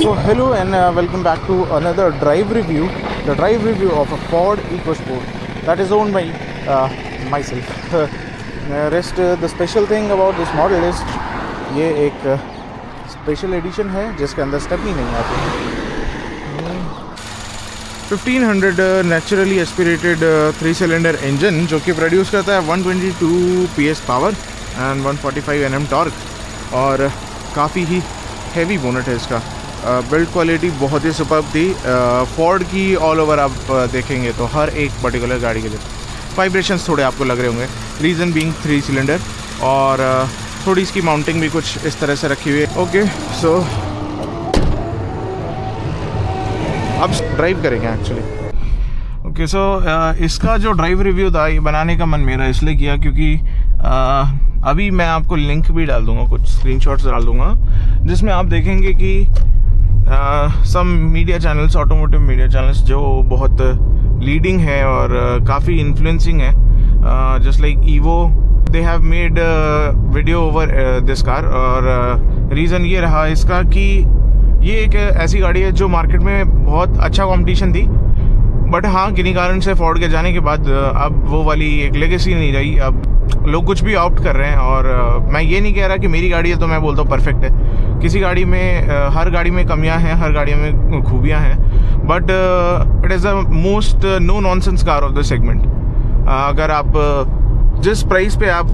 So hello and welcome back to another drive review, the drive review of a Ford EcoSport that is owned by myself. The special thing about this model is ये एक special edition है जिसके अंदर stepney नहीं आती। 1500 naturally aspirated 3 cylinder engine जो कि produce करता है 122 PS power and 145 Nm torque और काफ़ी ही हैवी बोनट है इसका। बिल्ड क्वालिटी बहुत ही सुपर्ब थी। फोर्ड की ऑल ओवर आप देखेंगे तो हर एक पर्टिकुलर गाड़ी के लिए वाइब्रेशंस थोड़े आपको लग रहे होंगे, रीज़न बीइंग 3 सिलेंडर और थोड़ी इसकी माउंटिंग भी कुछ इस तरह से रखी हुई है। ओके सो अब ड्राइव करेंगे एक्चुअली। ओके सो इसका जो ड्राइव रिव्यू था ये बनाने का मन मेरा इसलिए किया क्योंकि अभी मैं आपको लिंक भी डाल दूंगा, कुछ स्क्रीनशॉट्स डाल दूंगा जिसमें आप देखेंगे कि some media channels, automotive media channels जो बहुत लीडिंग है और काफ़ी इन्फ्लुएंसिंग है, just like Evo, they have made video over this car. और रीज़न ये रहा इसका कि ये एक ऐसी गाड़ी है जो मार्केट में बहुत अच्छा कंपटीशन थी, बट हाँ किन्हीं कारण से फोर्ड के जाने के बाद अब वो वाली एक लेगेसी नहीं रही। अब लोग कुछ भी ऑप्ट कर रहे हैं और मैं ये नहीं कह रहा कि मेरी गाड़ी है तो मैं बोलता हूँ परफेक्ट है। किसी गाड़ी में हर गाड़ी में कमियां हैं, हर गाड़ी में खूबियां हैं, but it is the most no nonsense car of the segment. अगर आप जिस प्राइस पे आप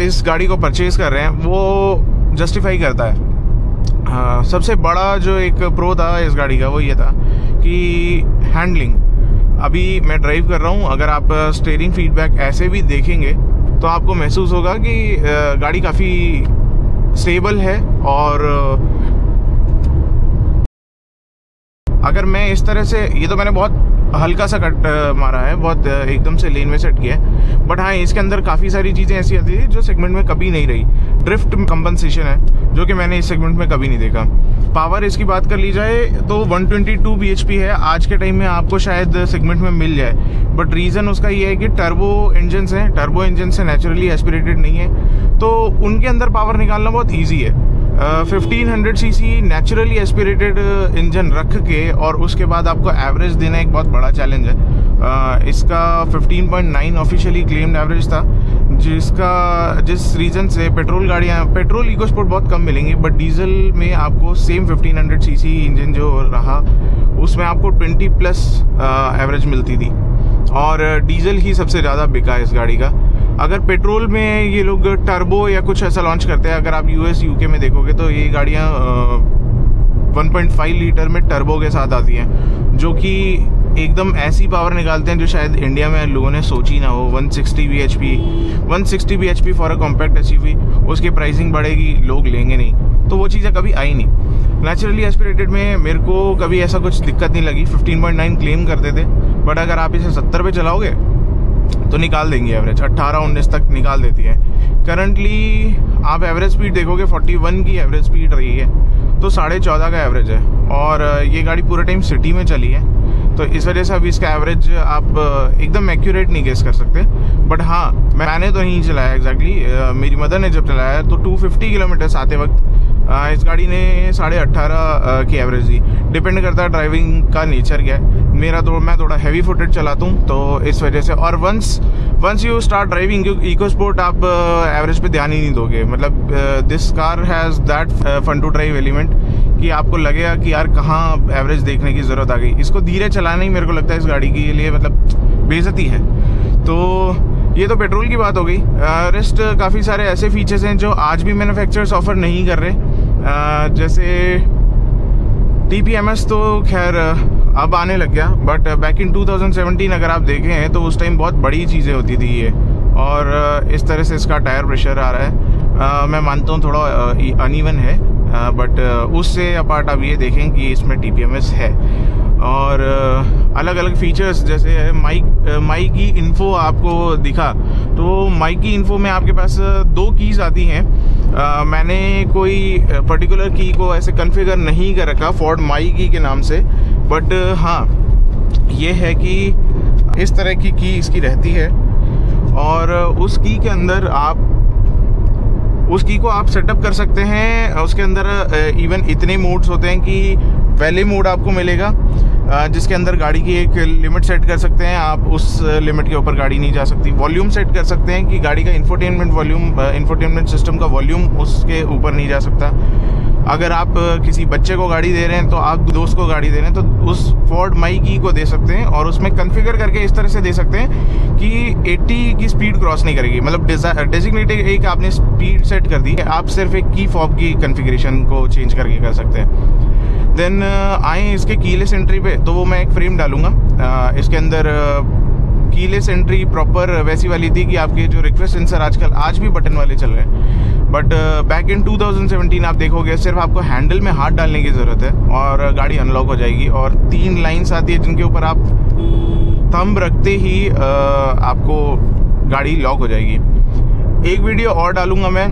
इस गाड़ी को परचेज कर रहे हैं वो जस्टिफाई करता है। सबसे बड़ा जो एक प्रो था इस गाड़ी का वो ये था कि हैंडलिंग। अभी मैं ड्राइव कर रहा हूँ, अगर आप स्टीयरिंग फीडबैक ऐसे भी देखेंगे तो आपको महसूस होगा कि गाड़ी काफ़ी स्टेबल है। और अगर मैं इस तरह से, ये तो मैंने बहुत हल्का सा कट मारा है, बहुत एकदम से लेन में सेट किया है, बट हाँ इसके अंदर काफ़ी सारी चीज़ें ऐसी आती थी जो सेगमेंट में कभी नहीं रही। ड्रिफ्ट कंपनसेशन है जो कि मैंने इस सेगमेंट में कभी नहीं देखा। पावर इसकी बात कर ली जाए तो 122 bhp है, आज के टाइम में आपको शायद सेगमेंट में मिल जाए, बट रीज़न उसका ये है कि टर्बो इंजन्स हैं, टर्बो इंजन से नेचुरली एस्पिरेटेड नहीं है तो उनके अंदर पावर निकालना बहुत ईजी है। 1500 सीसी नेचुरली एस्पिरेटेड इंजन रख के और उसके बाद आपको एवरेज देना एक बहुत बड़ा चैलेंज है। इसका 15.9 ऑफिशियली क्लेम्ड एवरेज था, जिस रीज़न से पेट्रोल इकोस्पोर्ट बहुत कम मिलेंगी, बट डीजल में आपको सेम 1500 सीसी इंजन जो रहा उसमें आपको 20+ एवरेज मिलती थी और डीजल ही सबसे ज़्यादा बिका है इस गाड़ी का। अगर पेट्रोल में ये लोग टर्बो या कुछ ऐसा लॉन्च करते हैं, अगर आप US UK में देखोगे तो ये गाड़ियाँ 1.5 लीटर में टर्बो के साथ आती हैं जो कि एकदम ऐसी पावर निकालते हैं जो शायद इंडिया में लोगों ने सोची ना हो। 160 bhp for a compact SUV, उसकी प्राइसिंग बढ़ेगी, लोग लेंगे नहीं, तो वो चीज़ें कभी आई नहीं। नेचुरली एस्पिरेटेड में मेरे को कभी ऐसा कुछ दिक्कत नहीं लगी। 15.9 क्लेम करते थे, बट अगर आप इसे 70 पे चलाओगे तो निकाल देंगे एवरेज, 18-19 तक निकाल देती है। करंटली आप एवरेज स्पीड देखोगे 41 की एवरेज स्पीड रही है, तो 14.5 का एवरेज है और ये गाड़ी पूरे टाइम सिटी में चली है, तो इस वजह से अभी इसका एवरेज आप एकदम एक्यूरेट नहीं गेस कर सकते। बट हाँ मैंने तो नहीं चलाया एग्जैक्टली, मेरी मदर ने जब चलाया तो 250 किलोमीटर्स आते वक्त इस गाड़ी ने 18.5 की एवरेज दी। डिपेंड करता है ड्राइविंग का नेचर क्या है। मैं थोड़ा हैवी फुटेड चलाता हूँ तो इस वजह से। और once you start driving EcoSport आप एवरेज पे ध्यान ही नहीं दोगे। मतलब this car has that fun to drive element कि आपको लगेगा कि यार कहाँ एवरेज देखने की ज़रूरत आ गई। इसको धीरे चलाना ही मेरे को लगता है इस गाड़ी के लिए मतलब बेइज्जती है। तो ये तो पेट्रोल की बात हो गई। रेस्ट काफ़ी सारे ऐसे फीचर्स हैं जो आज भी मैन्युफैक्चरर्स ऑफर नहीं कर रहे, जैसे TPMS तो खैर अब आने लग गया, बट बैक इन 2017 अगर आप देखें तो उस टाइम बहुत बड़ी चीज़ें होती थी ये, और इस तरह से इसका टायर प्रेशर आ रहा है। मैं मानता हूँ थोड़ा अनइवन है, बट उससे अपार्ट आप ये देखें कि इसमें TPMS है। और अलग अलग फीचर्स जैसे माइक की इन्फो आपको दिखा, तो माइक की इन्फो में आपके पास 2 कीज़ आती हैं। मैंने कोई पर्टिकुलर की को ऐसे कॉन्फ़िगर नहीं कर रखा फोर्ड माई की के नाम से, बट हाँ ये है कि इस तरह की इसकी रहती है और उस की के अंदर आप उस की को आप सेटअप कर सकते हैं। उसके अंदर इवन इतने मोड्स होते हैं कि वैले मोड आपको मिलेगा, जिसके अंदर गाड़ी की एक लिमिट सेट कर सकते हैं आप, उस लिमिट के ऊपर गाड़ी नहीं जा सकती। वॉल्यूम सेट कर सकते हैं कि गाड़ी का इंफोटेनमेंट सिस्टम का वॉल्यूम उसके ऊपर नहीं जा सकता। अगर आप किसी बच्चे को गाड़ी दे रहे हैं तो आप दोस्त को गाड़ी दे रहे हैं तो उस फोर्ड माई की को दे सकते हैं और उसमें कॉन्फ़िगर करके इस तरह से दे सकते हैं कि 80 की स्पीड क्रॉस नहीं करेगी। मतलब डेजिग्नेटेड एक आपने स्पीड सेट कर दी, आप सिर्फ एक की फॉब की कॉन्फ़िगरेशन को चेंज करके कर सकते हैं। देन आए इसके कीलेस एंट्री पे, तो वो मैं एक फ्रेम डालूंगा। इसके अंदर कीलेस एंट्री प्रॉपर वैसी वाली थी कि आपके जो रिक्वेस्ट सेंसर आजकल आज भी बटन वाले चल रहे हैं, बट बैक इन 2017 आप देखोगे सिर्फ आपको हैंडल में हाथ डालने की ज़रूरत है और गाड़ी अनलॉक हो जाएगी। और 3 लाइन्स आती है जिनके ऊपर आप थंब रखते ही आपको गाड़ी लॉक हो जाएगी। एक वीडियो और डालूंगा मैं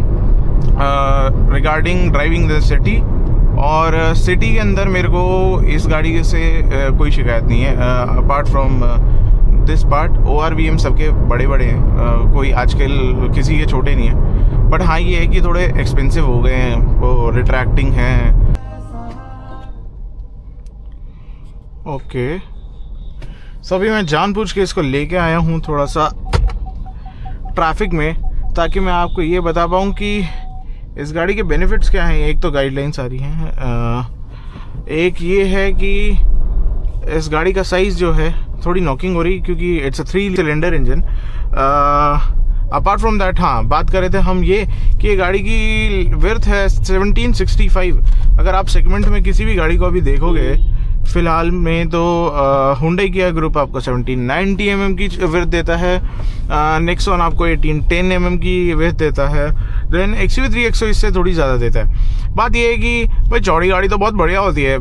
रिगार्डिंग ड्राइविंग द सिटी, और सिटी के अंदर मेरे को इस गाड़ी से कोई शिकायत नहीं है apart from this part. ORVM सबके बड़े बड़े हैं, कोई आजकल किसी के छोटे नहीं है। बट हाँ ये है कि थोड़े एक्सपेंसिव हो गए हैं, वो रिट्रैक्टिंग हैं। ओके सो अभी मैं जानबूझ के इसको लेके आया हूँ थोड़ा सा ट्रैफिक में, ताकि मैं आपको ये बता पाऊँ कि इस गाड़ी के बेनिफिट्स क्या हैं। एक तो गाइडलाइंस आ रही हैं, एक ये है कि इस गाड़ी का साइज़ जो है थोड़ी नॉकिंग हो रही क्योंकि it's a 3 cylinder engine. Apart from that हाँ बात कर रहे थे हम ये कि गाड़ी की विड्थ है 1765। अगर आप सेगमेंट में किसी भी गाड़ी को अभी देखोगे फिलहाल में तो हुंडई किया ग्रुप आपको 1790 mm की विड्थ देता है, नेक्सॉन आपको 1810 mm की विड्थ देता है, देन XUV 3XO इससे थोड़ी ज़्यादा देता है। बात ये है कि भाई चौड़ी गाड़ी तो बहुत बढ़िया होती है,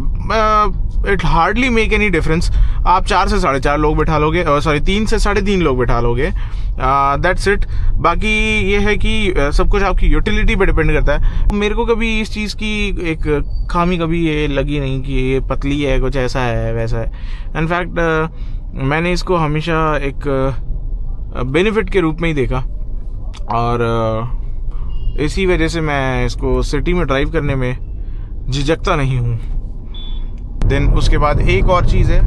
it hardly make any difference. आप 4 से 4.5 लोग बैठा लोगे, सॉरी 3 से 3.5 लोग बैठा लोगे, दैट्स इट। बाकी ये है कि सब कुछ आपकी यूटिलिटी पे डिपेंड करता है। मेरे को कभी इस चीज़ की एक खामी कभी ये लगी नहीं कि ये पतली है, कुछ ऐसा है वैसा है। इनफैक्ट मैंने इसको हमेशा एक बेनिफिट के रूप में ही देखा और इसी वजह से मैं इसको सिटी में ड्राइव करने में झिझकता नहीं हूँ। देन उसके बाद एक और चीज़ है,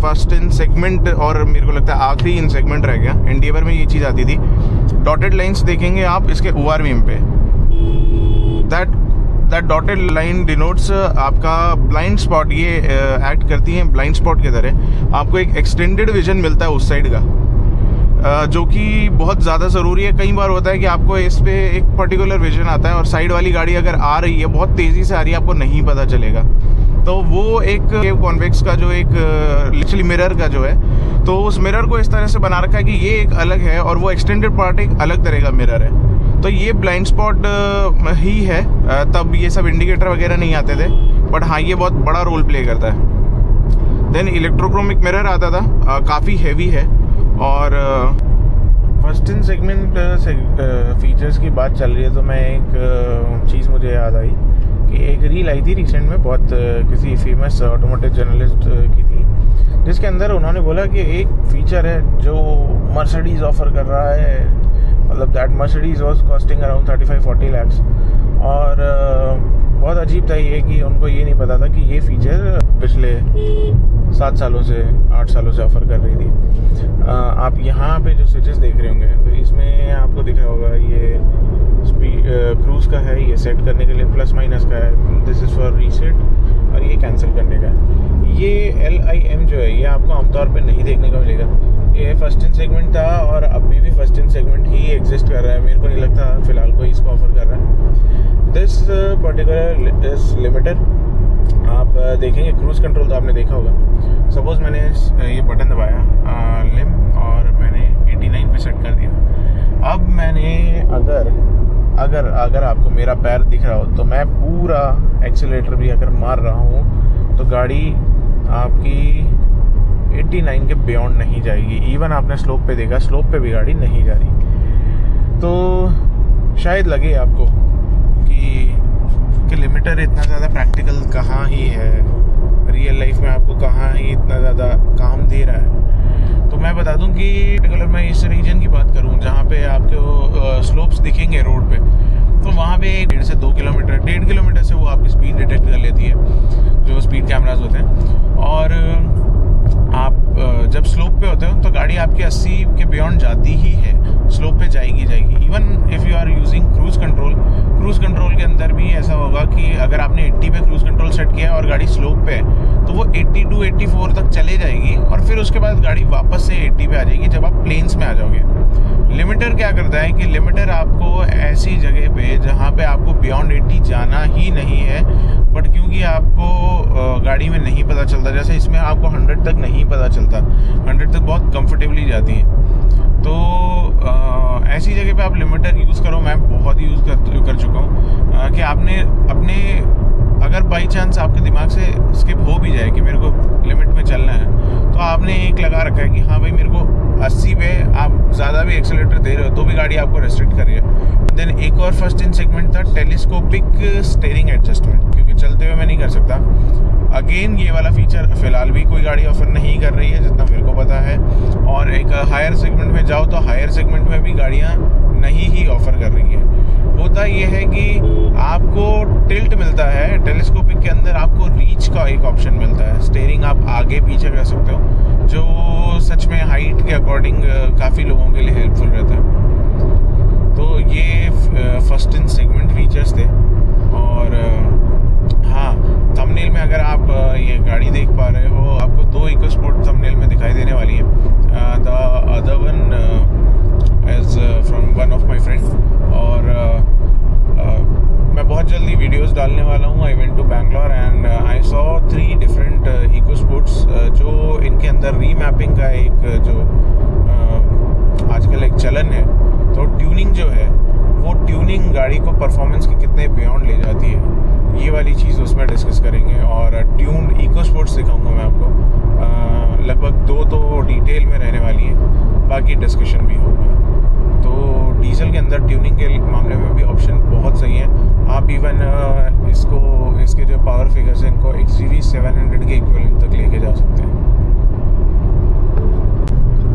फर्स्ट इन सेगमेंट और मेरे को लगता है आखिरी इन सेगमेंट रह गया। एंडेवर में ये चीज़ आती थी, डॉटेड लाइंस देखेंगे आप इसके ORVM पे, दैट डॉटेड लाइन डिनोट्स आपका ब्लाइंड स्पॉट। ये एक्ट करती हैं ब्लाइंड स्पॉट की तरह। आपको एक एक्सटेंडेड विजन मिलता है उस साइड का, जो कि बहुत ज़्यादा ज़रूरी है। कई बार होता है कि आपको इस पे एक पर्टिकुलर विजन आता है और साइड वाली गाड़ी अगर आ रही है बहुत तेज़ी से आ रही है, आपको नहीं पता चलेगा। तो वो एक कॉन्वेक्स का जो एक लिटरली मिरर का जो है, तो उस मिरर को इस तरह से बना रखा है कि ये एक अलग है और वो एक्सटेंडेड पार्ट एक अलग तरह का मिरर है। तो ये ब्लाइंड स्पॉट ही है, तब ये सब इंडिकेटर वगैरह नहीं आते थे, बट हाँ ये बहुत बड़ा रोल प्ले करता है। देन इलेक्ट्रोक्रोमिक मिरर आता था, काफ़ी हैवी है। और फर्स्ट इन सेगमेंट फीचर्स की बात चल रही है तो मैं एक चीज़ मुझे याद आई कि एक रील आई थी रिसेंट में, बहुत किसी फेमस ऑटोमोटिव जर्नलिस्ट की थी, जिसके अंदर उन्होंने बोला कि एक फीचर है जो मर्सिडीज़ ऑफर कर रहा है, मतलब that Mercedes was costing around 35-40 lakhs। और बहुत अजीब था ये कि उनको ये नहीं पता था कि ये फीचर पिछले 7 सालों से 8 सालों से ऑफ़र कर रही थी। आप यहाँ पे जो स्विचेस देख रहे होंगे तो इसमें आपको दिख रहा होगा ये क्रूज़ का है, ये सेट करने के लिए प्लस माइनस का है, दिस इज़ फॉर रीसेट, और ये कैंसिल करने का है। ये LIM जो है ये आपको आमतौर पे नहीं देखने को मिलेगा। ये फर्स्ट इन सेगमेंट था और अभी भी first in segment he exist कर रहा है। मेरे को नहीं लगता फ़िलहाल कोई इसको ऑफ़र कर रहा है। This particular is limited. आप देखेंगे क्रूज़ कंट्रोल तो आपने देखा होगा। सपोज़ मैंने ये बटन दबाया लिम और मैंने 89 पे सेट कर दिया। अब मैंने अगर आपको मेरा पैर दिख रहा हो तो मैं पूरा एक्सीलरेटर भी अगर मार रहा हूँ तो गाड़ी आपकी 89 के बियॉन्ड नहीं जाएगी। इवन आपने स्लोप पे देखा, स्लोप पे भी गाड़ी नहीं जा रही। तो शायद लगे आपको कि लिमिटर इतना ज़्यादा प्रैक्टिकल कहाँ ही है, रियल लाइफ में आपको कहाँ ही इतना ज़्यादा काम दे रहा है। तो मैं बता दूं कि अगर मैं इस रीजन की बात करूं जहाँ पे आपको स्लोप्स दिखेंगे रोड पे, तो वहाँ पे 1.5 से 2 किलोमीटर, 1.5 किलोमीटर से वो आपकी स्पीड डिटेक्ट कर लेती है, जो स्पीड कैमराज होते हैं। और आप जब स्लोप पे होते हो तो गाड़ी आपकी 80 के बियॉन्ड जाती ही है, स्लोप पे जाएगी। Even if you are using cruise control के अंदर भी ऐसा होगा कि अगर आपने 80 पे क्रूज़ कंट्रोल सेट किया है और गाड़ी स्लोप पे है तो वो 82 84 तक चले जाएगी, और फिर उसके बाद गाड़ी वापस से 80 पे आ जाएगी जब आप प्लेन्स में आ जाओगे। लिमिटर क्या करता है कि लिमिटर आपको ऐसी जगह पे जहाँ पे आपको बियॉन्ड 80 जाना ही नहीं है, बट क्योंकि आपको गाड़ी में नहीं पता चलता, जैसे इसमें आपको 100 तक नहीं पता चलता, 100 तक बहुत कंफर्टेबली जाती है। तो ऐसी जगह पे आप लिमिटर यूज़ करो। मैं बहुत यूज़ कर चुका हूँ कि आपने अपने, अगर बाई चांस आपके दिमाग से स्किप हो भी जाए कि मेरे को लिमिट में चलना है, तो आपने एक लगा रखा है कि हाँ भाई मेरे को 80 पे आप ज़्यादा भी एक्सेलेरेटर दे रहे हो तो भी गाड़ी आपको रेस्ट्रिक्ट कर रही है। देन एक और फर्स्ट इन सेगमेंट था टेलीस्कोपिक स्टीयरिंग एडजस्टमेंट, क्योंकि चलते हुए मैं नहीं कर सकता। अगेन ये वाला फीचर फ़िलहाल भी कोई गाड़ी ऑफर नहीं कर रही है जितना मेरे को पता है, और एक हायर सेगमेंट में जाओ तो हायर सेगमेंट में भी गाड़ियाँ नहीं ही ऑफर कर रही है। होता ये है कि आपको टिल्ट मिलता है, टेलीस्कोपिक के अंदर आपको रीच का एक ऑप्शन मिलता है, स्टीयरिंग आप आगे पीछे कर सकते हो, जो सच में हाइट के अकॉर्डिंग काफ़ी लोगों के लिए हेल्पफुल रहता है। तो ये फर्स्ट इन सेगमेंट फीचर्स थे। और हाँ, थंबनेल में अगर आप ये गाड़ी देख पा रहे हो, आपको 2 इकोस्पोर्ट थंबनेल में दिखाई देने वाली है। The other one is from one of my friend, और मैं बहुत जल्दी वीडियोस डालने वाला हूँ। I went to Bangalore and I saw 3 different EcoSports, जो इनके अंदर रीमैपिंग का एक जो आजकल एक चलन है। तो ट्यूनिंग जो है वो ट्यूनिंग गाड़ी को परफॉर्मेंस के कितने बियॉन्ड ले जाती है, ये वाली चीज़ उसमें डिस्कस करेंगे। और ट्यून्ड इकोस्पोर्ट्स दिखाऊंगा मैं आपको, लगभग 2 तो डिटेल में रहने वाली है, बाकी डिस्कशन भी होगा। तो डीजल के अंदर ट्यूनिंग के मामले में भी ऑप्शन बहुत सही है। आप इवन इसके जो पावर फिगर्स हैं इनको XUV 700 के इक्विवेलेंट तक लेके जा सकते हैं।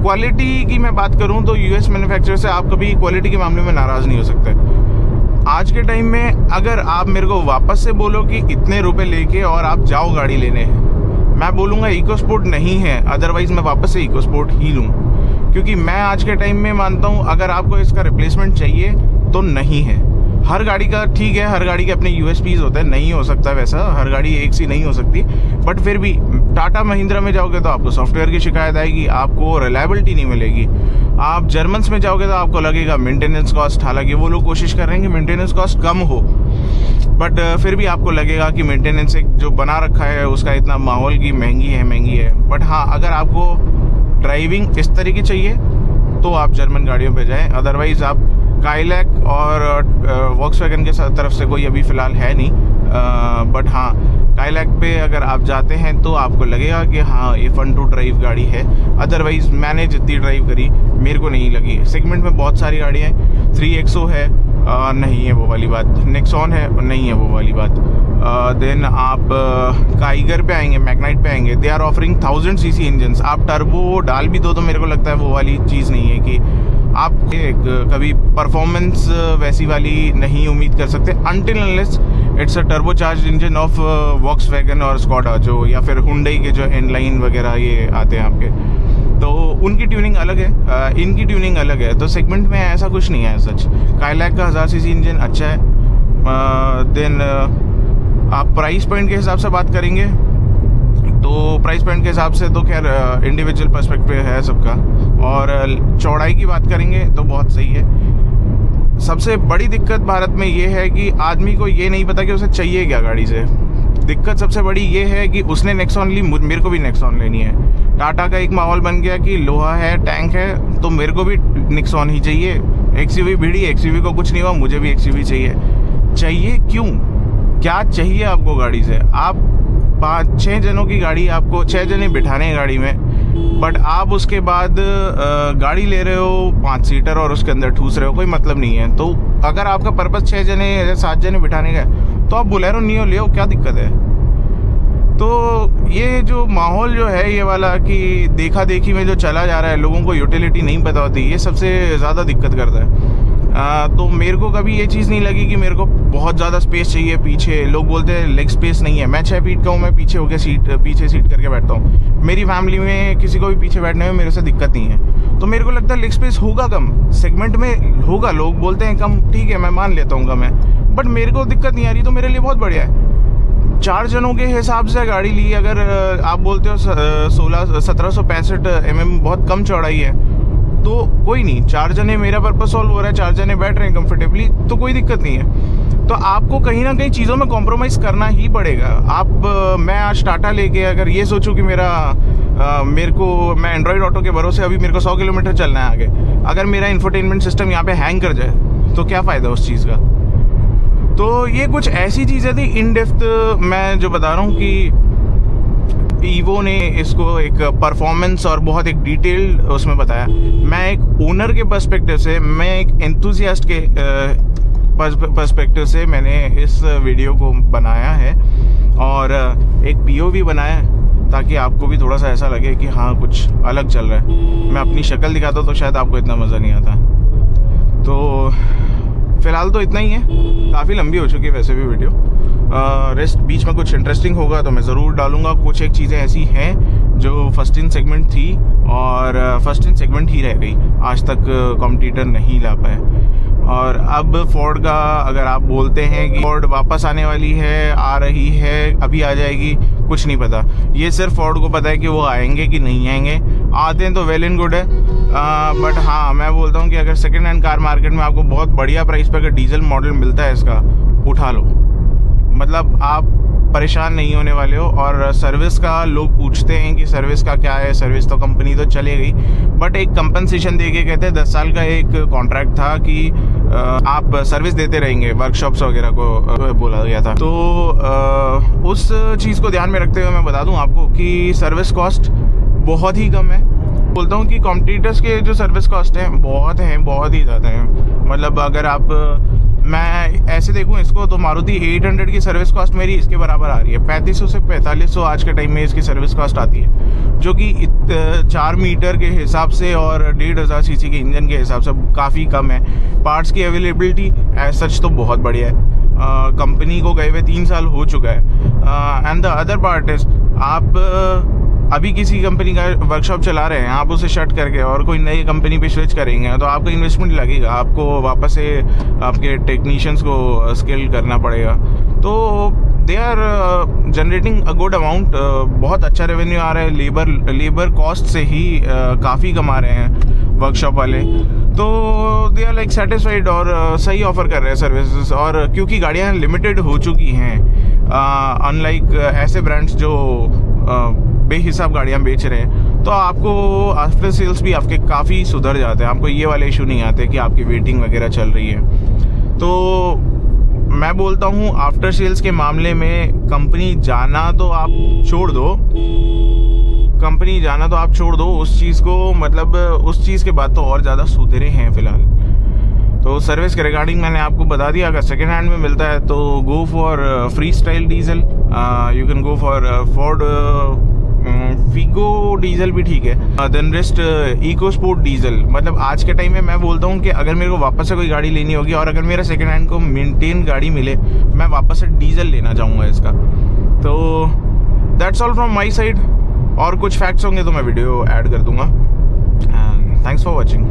क्वालिटी की मैं बात करूं तो यूएस मैन्युफैक्चरर से आप कभी क्वालिटी के मामले में नाराज़ नहीं हो सकते। आज के टाइम में अगर आप मेरे को वापस से बोलो कि इतने रुपए लेके और आप जाओ गाड़ी लेने, मैं बोलूँगा इकोस्पोर्ट नहीं है, अदरवाइज़ मैं वापस से इकोस्पोर्ट ही लूँ। क्योंकि मैं आज के टाइम में मानता हूँ अगर आपको इसका रिप्लेसमेंट चाहिए तो नहीं है। हर गाड़ी का ठीक है, हर गाड़ी के अपने USPs होते हैं, नहीं हो सकता वैसा, हर गाड़ी एक सी नहीं हो सकती, बट फिर भी टाटा महिंद्रा में जाओगे तो आपको सॉफ्टवेयर की शिकायत आएगी, आपको रिलायबिलिटी नहीं मिलेगी। आप जर्मन्स में जाओगे तो आपको लगेगा मेंटेनेंस कॉस्ट, हालांकि वो लोग कोशिश कर रहे हैं कि मेंटेनेंस कॉस्ट कम हो, बट फिर भी आपको लगेगा कि मेंटेनेंस एक जो बना रखा है उसका इतना माहौल की महंगी है। बट हाँ, अगर आपको ड्राइविंग इस तरीके चाहिए तो आप जर्मन गाड़ियों पे जाएं, अदरवाइज आप काइलैक और वॉक्सवैगन के तरफ से कोई अभी फ़िलहाल है नहीं, बट हाँ काइलैक पे अगर आप जाते हैं तो आपको लगेगा कि हाँ ये फन टू ड्राइव गाड़ी है। अदरवाइज़ मैंने जितनी ड्राइव करी मेरे को नहीं लगी। सेगमेंट में बहुत सारी गाड़ियाँ हैं, 3XO है, नहीं है वो वाली बात, नेक्सॉन है, नहीं है वो वाली बात। देन आप काइगर पे आएंगे, मैग्नाइट पे आएंगे, they are offering 1000 cc engines. आप टर्बो डाल भी दो तो मेरे को लगता है वो वाली चीज़ नहीं है कि आप कभी परफॉर्मेंस वैसी वाली नहीं उम्मीद कर सकते until unless it's a turbo charge engine of Volkswagen और स्कॉडा, जो या फिर हुंडई के जो इनलाइन वगैरह ये आते हैं आपके, तो उनकी ट्यूनिंग अलग है, इनकी ट्यूनिंग अलग है। तो सेगमेंट में ऐसा कुछ नहीं है सच। काइलैक का 1000 cc इंजन अच्छा है। देन आप प्राइस पॉइंट के हिसाब से बात करेंगे तो प्राइस पॉइंट के हिसाब से तो खैर इंडिविजुअल पर्सपेक्टिव है सबका, और चौड़ाई की बात करेंगे तो बहुत सही है। सबसे बड़ी दिक्कत भारत में ये है कि आदमी को ये नहीं पता कि उसे चाहिए क्या गाड़ी से। दिक्कत सबसे बड़ी ये है कि उसने नेक्सॉन ली, मेरे को भी नेक्सॉन लेनी है। टाटा का एक माहौल बन गया कि लोहा है, टैंक है, तो मेरे को भी नेक्सॉन ही चाहिए। XUV भिड़ी, XUV को कुछ नहीं हुआ, मुझे भी XUV चाहिए। क्यों, क्या चाहिए आपको गाड़ी से? आप 5-6 जनों की गाड़ी, आपको 6 जने बिठाने हैं गाड़ी में, बट आप उसके बाद गाड़ी ले रहे हो 5 सीटर और उसके अंदर ठूस रहे हो, कोई मतलब नहीं है। तो अगर आपका पर्पस 6 जने या 7 जने बिठाने का तो आप बोलेरो नियो ले, क्या दिक्कत है? तो ये जो माहौल जो है ये वाला कि देखा देखी में जो चला जा रहा है, लोगों को यूटिलिटी नहीं पता होती, ये सबसे ज़्यादा दिक्कत करता है। तो मेरे को कभी ये चीज़ नहीं लगी कि मेरे को बहुत ज़्यादा स्पेस चाहिए पीछे। लोग बोलते हैं लेग स्पेस नहीं है, मैं 6 फीट का हूँ, मैं पीछे होकर पीछे सीट करके बैठता हूँ। मेरी फैमिली में किसी को भी पीछे बैठने में मेरे से दिक्कत नहीं है। तो मेरे को लगता है लेग स्पेस होगा कम, सेगमेंट में होगा, लोग बोलते हैं कम, ठीक है मैं मान लेता हूँ कम है, बट मेरे को दिक्कत नहीं आ रही, तो मेरे लिए बहुत बढ़िया है। 4 जनों के हिसाब से गाड़ी ली, अगर आप बोलते हो 1765 mm बहुत कम चौड़ाई है, तो कोई नहीं, 4 जने मेरा पर्पस सॉल्व हो रहा है, 4 जने बैठ रहे हैं कंफर्टेबली, तो कोई दिक्कत नहीं है। तो आपको कहीं ना कहीं चीज़ों में कॉम्प्रोमाइज़ करना ही पड़ेगा। मैं आज टाटा लेके अगर ये सोचूं कि मैं एंड्रॉयड ऑटो के भरोसे अभी मेरे को 100 किलोमीटर चलना है आगे, अगर मेरा इंफोटेनमेंट सिस्टम यहाँ पे हैंग कर जाए तो क्या फ़ायदा उस चीज़ का। तो ये कुछ ऐसी चीज़ें थी इन डेप्थ मैं जो बता रहा हूँ कि ईवो ने इसको एक परफॉर्मेंस और बहुत एक डिटेल्ड उसमें बताया। मैं एक ओनर के पर्सपेक्टिव से, मैं एक एंथुसियास्ट के पर्सपेक्टिव से मैंने इस वीडियो को बनाया है और एक POV बनाया है, ताकि आपको भी थोड़ा सा ऐसा लगे कि हाँ कुछ अलग चल रहा है। मैं अपनी शक्ल दिखाता तो शायद आपको इतना मज़ा नहीं आता। तो फ़िलहाल तो इतना ही है, काफ़ी लंबी हो चुकी है वैसे भी वीडियो। रेस्ट बीच में कुछ इंटरेस्टिंग होगा तो मैं ज़रूर डालूंगा। कुछ एक चीज़ें ऐसी हैं जो फर्स्ट इन सेगमेंट थी और फर्स्ट इन सेगमेंट ही रह गई, आज तक कॉम्पिटिटर नहीं ला पाए। और अब फोर्ड का अगर आप बोलते हैं कि फोर्ड वापस आने वाली है, आ रही है, अभी आ जाएगी, कुछ नहीं पता। ये सिर्फ फोर्ड को पता है कि वो आएंगे कि नहीं आएंगे। आते हैं तो वेल एंड गुड है, बट हाँ मैं बोलता हूँ कि अगर सेकेंड हैंड कार मार्केट में आपको बहुत बढ़िया प्राइस पे अगर डीजल मॉडल मिलता है इसका, उठा लो, मतलब आप परेशान नहीं होने वाले हो। और सर्विस का लोग पूछते हैं कि सर्विस का क्या है, सर्विस तो कंपनी तो चले गई, बट एक कंपनसेशन दे के कहते हैं 10 साल का एक कॉन्ट्रैक्ट था कि आप सर्विस देते रहेंगे, वर्कशॉप्स वगैरह को बोला गया था। तो उस चीज़ को ध्यान में रखते हुए मैं बता दूं आपको कि सर्विस कॉस्ट बहुत ही कम है। बोलता हूं कि कॉम्पिटिटर्स के जो सर्विस कॉस्ट हैं बहुत ही ज़्यादा हैं। मतलब अगर मैं ऐसे देखूं इसको तो मारुति 800 की सर्विस कॉस्ट मेरी इसके बराबर आ रही है। 3500 से 4500 आज के टाइम में इसकी सर्विस कॉस्ट आती है, जो कि 4 मीटर के हिसाब से और 1500 सीसी के इंजन के हिसाब से काफ़ी कम है। पार्ट्स की अवेलेबिलिटी एज सच तो बहुत बढ़िया है, कंपनी को गए हुए 3 साल हो चुका है। And the other part is, आप अभी किसी कंपनी का वर्कशॉप चला रहे हैं, आप उसे शट करके और कोई नई कंपनी पे स्विच करेंगे तो आपको इन्वेस्टमेंट लगेगा, आपको वापस से आपके टेक्नीशियंस को स्किल करना पड़ेगा। तो they are generating a good amount, बहुत अच्छा रेवेन्यू आ रहा है, लेबर कॉस्ट से ही काफ़ी कमा रहे हैं वर्कशॉप वाले। तो दे आर लाइक सेटिस्फाइड और सही ऑफर कर रहे हैं सर्विसेज। और क्योंकि गाड़ियाँ लिमिटेड हो चुकी हैं, अनलाइक ऐसे ब्रांड्स जो बेहिसाब गाड़ियाँ बेच रहे हैं, तो आपको आफ्टर सेल्स भी आपके काफ़ी सुधर जाते हैं। आपको ये वाले इशू नहीं आते कि आपकी वेटिंग वगैरह चल रही है। तो मैं बोलता हूँ आफ्टर सेल्स के मामले में कंपनी जाना तो आप छोड़ दो, उस चीज़ को, मतलब उस चीज़ के बाद तो और ज़्यादा सुधरे हैं फ़िलहाल। तो सर्विस के रिगार्डिंग मैंने आपको बता दिया। अगर सेकेंड हैंड में मिलता है तो go for Freestyle diesel, you can go for Ford Figo diesel भी ठीक है, then rest EcoSport diesel. मतलब आज के टाइम में मैं बोलता हूँ कि अगर मेरे को वापस से कोई गाड़ी लेनी होगी और अगर मेरा सेकेंड हैंड को मेंटेन गाड़ी मिले, मैं वापस से डीजल लेना चाहूँगा इसका। तो that's all from my side, और कुछ फैक्ट्स होंगे तो मैं वीडियो ऐड कर दूंगा। Thanks for watching.